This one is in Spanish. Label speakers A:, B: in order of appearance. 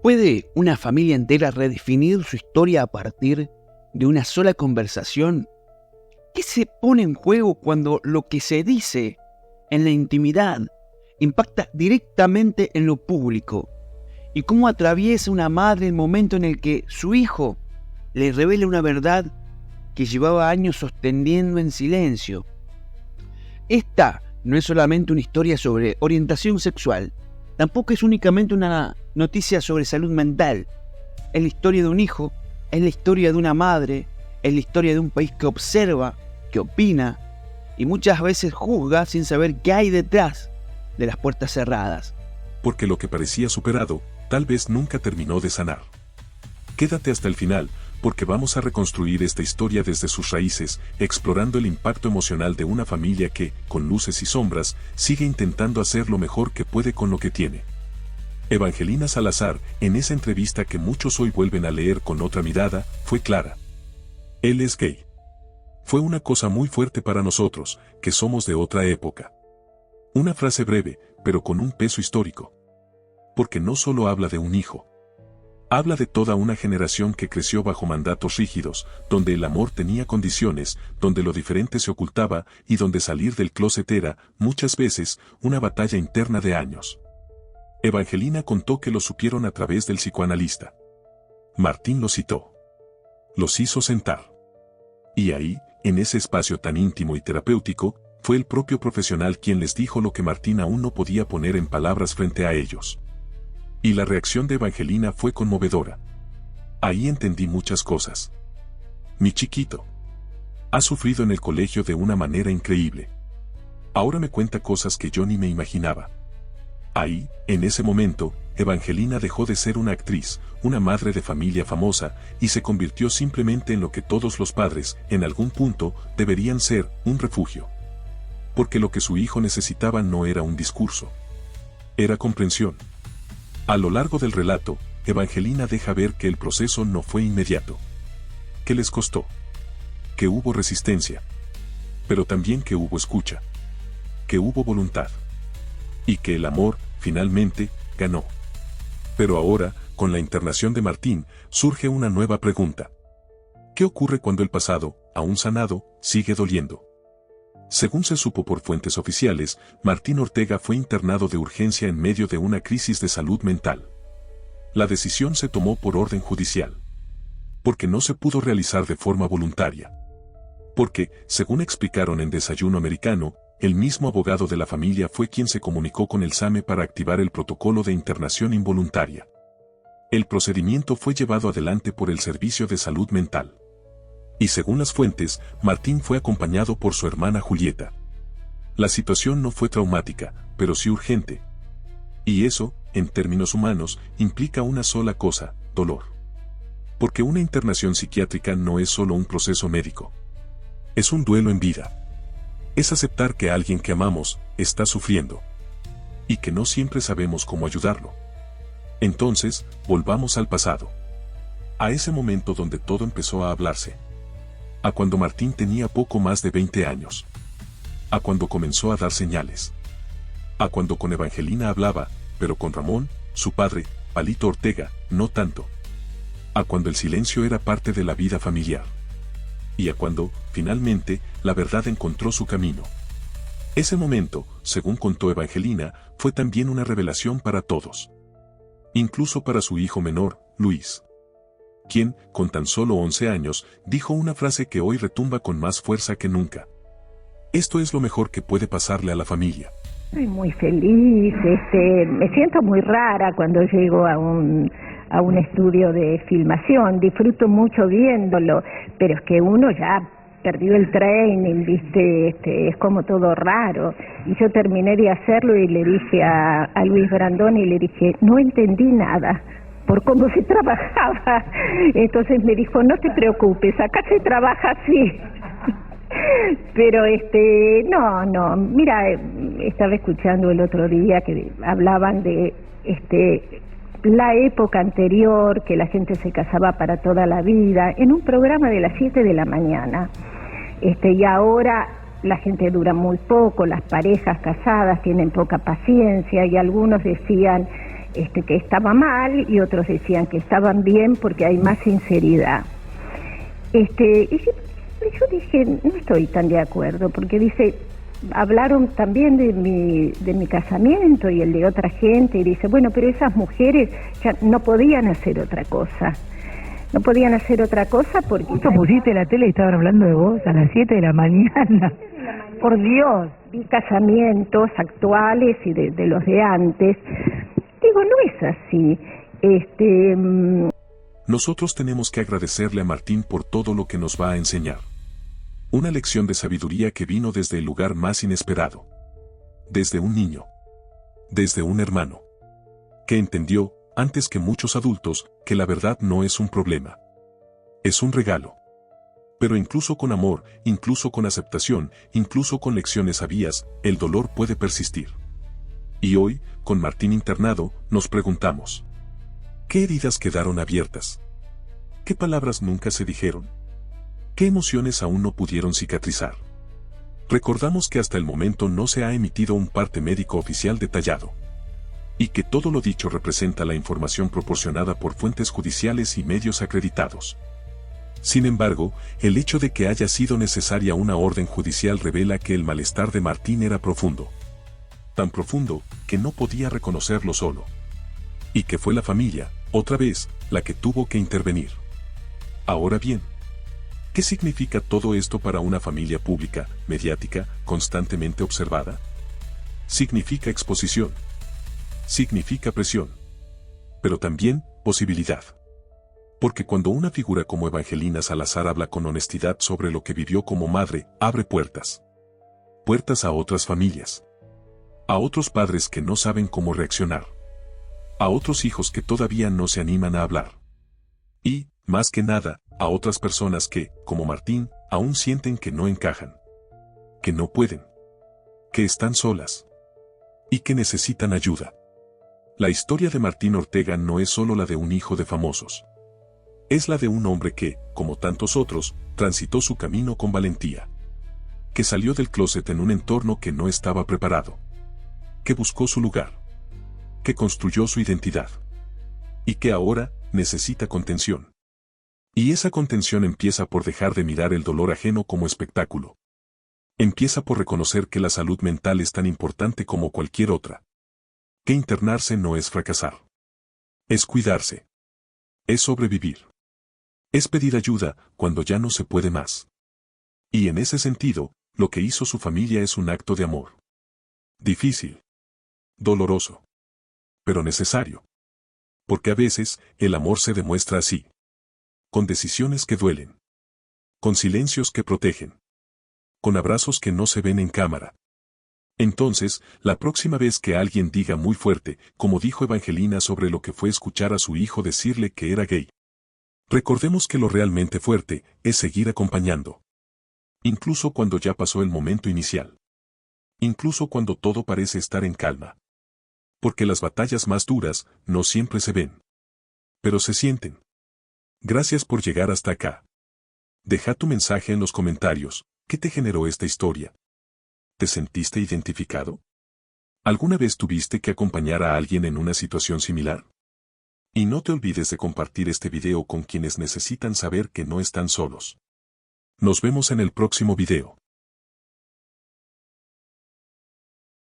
A: ¿Puede una familia entera redefinir su historia a partir de una sola conversación? ¿Qué se pone en juego cuando lo que se dice en la intimidad impacta directamente en lo público? ¿Y cómo atraviesa una madre el momento en el que su hijo le revela una verdad que llevaba años sosteniendo en silencio? Esta no es solamente una historia sobre orientación sexual, tampoco es únicamente una noticia sobre salud mental. Es la historia de un hijo, es la historia de una madre, es la historia de un país que observa, que opina y muchas veces juzga sin saber qué hay detrás de las puertas cerradas.
B: Porque lo que parecía superado, tal vez nunca terminó de sanar. Quédate hasta el final, porque vamos a reconstruir esta historia desde sus raíces, explorando el impacto emocional de una familia que, con luces y sombras, sigue intentando hacer lo mejor que puede con lo que tiene. Evangelina Salazar, en esa entrevista que muchos hoy vuelven a leer con otra mirada, fue clara. Él es gay. Fue una cosa muy fuerte para nosotros, que somos de otra época. Una frase breve, pero con un peso histórico. Porque no solo habla de un hijo. Habla de toda una generación que creció bajo mandatos rígidos, donde el amor tenía condiciones, donde lo diferente se ocultaba y donde salir del closet era, muchas veces, una batalla interna de años. Evangelina contó que lo supieron a través del psicoanalista. Martín los citó. Los hizo sentar. Y ahí, en ese espacio tan íntimo y terapéutico, fue el propio profesional quien les dijo lo que Martín aún no podía poner en palabras frente a ellos. Y la reacción de Evangelina fue conmovedora. Ahí entendí muchas cosas. Mi chiquito. Ha sufrido en el colegio de una manera increíble. Ahora me cuenta cosas que yo ni me imaginaba. Ahí, en ese momento, Evangelina dejó de ser una actriz, una madre de familia famosa, y se convirtió simplemente en lo que todos los padres, en algún punto, deberían ser, un refugio. Porque lo que su hijo necesitaba no era un discurso. Era comprensión. A lo largo del relato, Evangelina deja ver que el proceso no fue inmediato. Que les costó. Que hubo resistencia. Pero también que hubo escucha. Que hubo voluntad. Y que el amor, finalmente, ganó. Pero ahora, con la internación de Martín, surge una nueva pregunta. ¿Qué ocurre cuando el pasado, aún sanado, sigue doliendo? Según se supo por fuentes oficiales, Martín Ortega fue internado de urgencia en medio de una crisis de salud mental. La decisión se tomó por orden judicial. Porque no se pudo realizar de forma voluntaria. Porque, según explicaron en Desayuno Americano, el mismo abogado de la familia fue quien se comunicó con el SAME para activar el protocolo de internación involuntaria. El procedimiento fue llevado adelante por el Servicio de Salud Mental. Y según las fuentes, Martín fue acompañado por su hermana Julieta. La situación no fue traumática, pero sí urgente. Y eso, en términos humanos, implica una sola cosa, dolor. Porque una internación psiquiátrica no es solo un proceso médico. Es un duelo en vida. Es aceptar que alguien que amamos, está sufriendo. Y que no siempre sabemos cómo ayudarlo. Entonces, volvamos al pasado. A ese momento donde todo empezó a hablarse. A cuando Martín tenía poco más de 20 años. A cuando comenzó a dar señales. A cuando con Evangelina hablaba, pero con Ramón, su padre, Palito Ortega, no tanto. A cuando el silencio era parte de la vida familiar. Y a cuando, finalmente, la verdad encontró su camino. Ese momento, según contó Evangelina, fue también una revelación para todos. Incluso para su hijo menor, Luis. Quien, con tan solo 11 años, dijo una frase que hoy retumba con más fuerza que nunca. Esto es lo mejor que puede pasarle a la familia.
C: Estoy muy feliz, me siento muy rara cuando llego a un estudio de filmación, disfruto mucho viéndolo, pero es que uno ya perdió el training, ¿viste? Es como todo raro. Y yo terminé de hacerlo y le dije a Luis Brandoni, le dije, no entendí nada por cómo se trabajaba. Entonces me dijo, no te preocupes, acá se trabaja así. Pero no, mira, estaba escuchando el otro día que hablaban de la época anterior, que la gente se casaba para toda la vida, en un programa de las 7 de la mañana. Y ahora la gente dura muy poco, las parejas casadas tienen poca paciencia, y algunos decían que estaba mal y otros decían que estaban bien porque hay más sinceridad. Y yo dije, no estoy tan de acuerdo, porque dice, hablaron también de mi casamiento y el de otra gente, y dice, bueno, pero esas mujeres ya no podían hacer otra cosa. No podían hacer otra cosa porque...
D: Justo pusiste la tele y estaban hablando de vos a las 7 de la mañana. Por Dios.
C: Vi casamientos actuales y de los de antes. Digo, no es así.
B: Nosotros tenemos que agradecerle a Martín por todo lo que nos va a enseñar. Una lección de sabiduría que vino desde el lugar más inesperado. Desde un niño. Desde un hermano. Que entendió, antes que muchos adultos, que la verdad no es un problema. Es un regalo. Pero incluso con amor, incluso con aceptación, incluso con lecciones sabias, el dolor puede persistir. Y hoy, con Martín internado, nos preguntamos: ¿qué heridas quedaron abiertas? ¿Qué palabras nunca se dijeron? ¿Qué emociones aún no pudieron cicatrizar? Recordamos que hasta el momento no se ha emitido un parte médico oficial detallado. Y que todo lo dicho representa la información proporcionada por fuentes judiciales y medios acreditados. Sin embargo, el hecho de que haya sido necesaria una orden judicial revela que el malestar de Martín era profundo. Tan profundo, que no podía reconocerlo solo. Y que fue la familia, otra vez, la que tuvo que intervenir. Ahora bien, ¿qué significa todo esto para una familia pública, mediática, constantemente observada? Significa exposición. Significa presión. Pero también, posibilidad. Porque cuando una figura como Evangelina Salazar habla con honestidad sobre lo que vivió como madre, abre puertas. Puertas a otras familias. A otros padres que no saben cómo reaccionar. A otros hijos que todavía no se animan a hablar. Y, más que nada, a otras personas que, como Martín, aún sienten que no encajan. Que no pueden. Que están solas. Y que necesitan ayuda. La historia de Martín Ortega no es solo la de un hijo de famosos. Es la de un hombre que, como tantos otros, transitó su camino con valentía. Que salió del closet en un entorno que no estaba preparado. Que buscó su lugar. Que construyó su identidad. Y que ahora necesita contención. Y esa contención empieza por dejar de mirar el dolor ajeno como espectáculo. Empieza por reconocer que la salud mental es tan importante como cualquier otra. Que internarse no es fracasar. Es cuidarse. Es sobrevivir. Es pedir ayuda cuando ya no se puede más. Y en ese sentido, lo que hizo su familia es un acto de amor. Difícil. Doloroso. Pero necesario. Porque a veces, el amor se demuestra así. Con decisiones que duelen. Con silencios que protegen. Con abrazos que no se ven en cámara. Entonces, la próxima vez que alguien diga muy fuerte, como dijo Evangelina sobre lo que fue escuchar a su hijo decirle que era gay, recordemos que lo realmente fuerte es seguir acompañando. Incluso cuando ya pasó el momento inicial. Incluso cuando todo parece estar en calma. Porque las batallas más duras no siempre se ven. Pero se sienten. Gracias por llegar hasta acá. Deja tu mensaje en los comentarios. ¿Qué te generó esta historia? ¿Te sentiste identificado? ¿Alguna vez tuviste que acompañar a alguien en una situación similar? Y no te olvides de compartir este video con quienes necesitan saber que no están solos. Nos vemos en el próximo video.